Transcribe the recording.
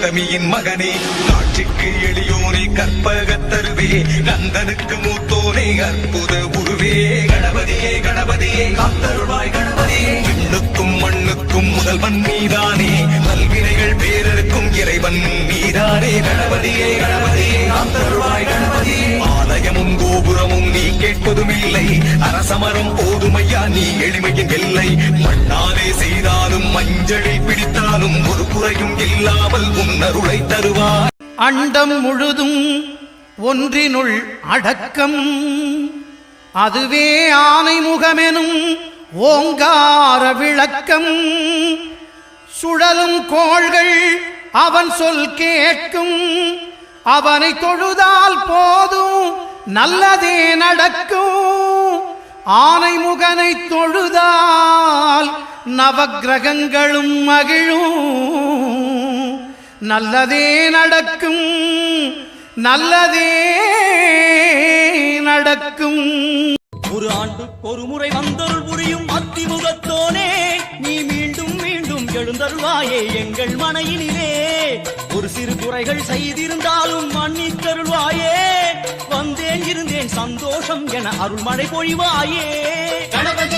கௌதமியின் மகனே, காட்சிக்கு எளியோனே கற்பகத்தருவே, நந்தனுக்கு மூத்தோனே அற்புத உருவே. கணபதியே கணபதியே காத்தருள்வாய் கணபதியே, விண்ணுக்கும் மண்ணுக்கும் முதல்வன் நீதானே, நல்வினைகள் பேரருக்கும் இறைவன் நீதானே. கணபதியே கணபதியே காத்தருள்வாய் கணபதியே, ஆலயமும் கோபுரமும் நீ கேட்பதும் இல்லை, அரசமரம் போதுமையா நீ எளிமையின் எல்லை. மண்ணாலே செய்தாலும் மஞ்சளில் பிடித்தாலும் ஒரு குறையும் இல்லாமல் உன்னருளை தருவார். அண்டம் முழுதும் ஒன்றினுள் அடக்கம், அதுவே ஆனை முகமெனும் ஓங்கார விளக்கம். சுழலும் கோள்கள் அவன் சொல் கேட்கும், அவனை தொழுதால் போதும் நல்லதே நடக்கும். ஆனை முகனை தொழுதால் நவக்கிரகங்களும் மகிழும், நல்லதே நடக்கும் நல்லதே நடக்கும். ஒரு ஆண்டுக்கு ஒரு முறை வந்தருள் புரியும் அத்திமுகத்தோனே, நீ மீண்டும் மீண்டும் எழுந்தருள்வாயே எங்கள் மனையினிலே. ஒரு சிறு குறைகள் செய்திருந்தாலும் மன்னித்தருள்வாயே, வந்தேன் இருந்தேன் சந்தோஷம் என அருள்மழை பொழிவாயே. கணபதி